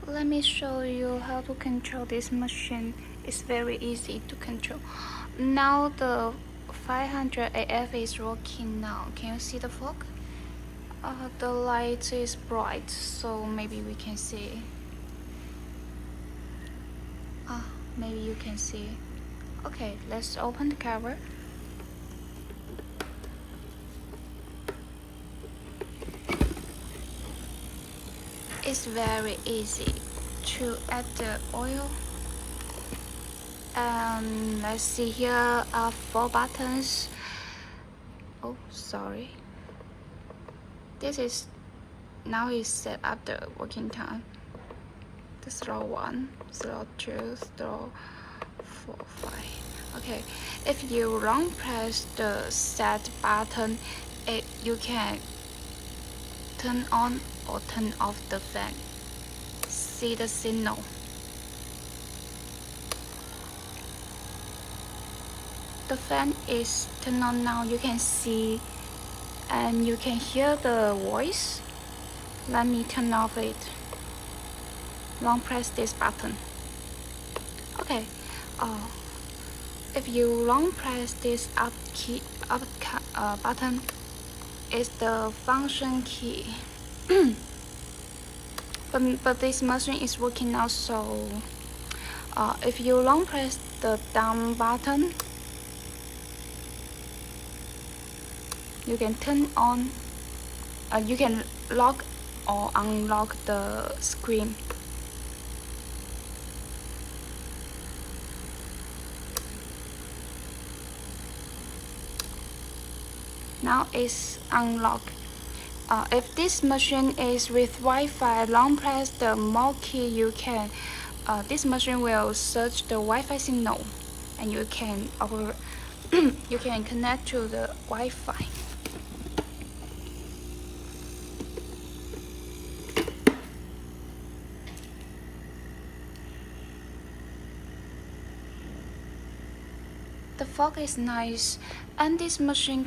Let me show you how to control this machine. It's very easy to control. Now the 500 AF is working now. Can you see the fog? The light is bright, so maybe we can see. Maybe you can see. Okay, let's open the cover. It's very easy to add the oil. Let's see, here are 4 buttons. Oh, sorry. This is now is set up the working time. The slow 1, slow 2, slow 4, 5. Okay, if you long press the set button, you can turn on or turn off the fan. See the signal. The fan is turned on now. You can see and you can hear the voice. Let me turn off it. Long press this button. Okay. If you long press this up button, it's the function key. but this machine is working now, so if you long press the down button, you can turn on, you can lock or unlock the screen. Now it's unlocked. If this machine is with Wi-Fi, long press the more key, you can. This machine will search the Wi-Fi signal, and you can you can connect to the Wi-Fi. The fog is nice, and this machine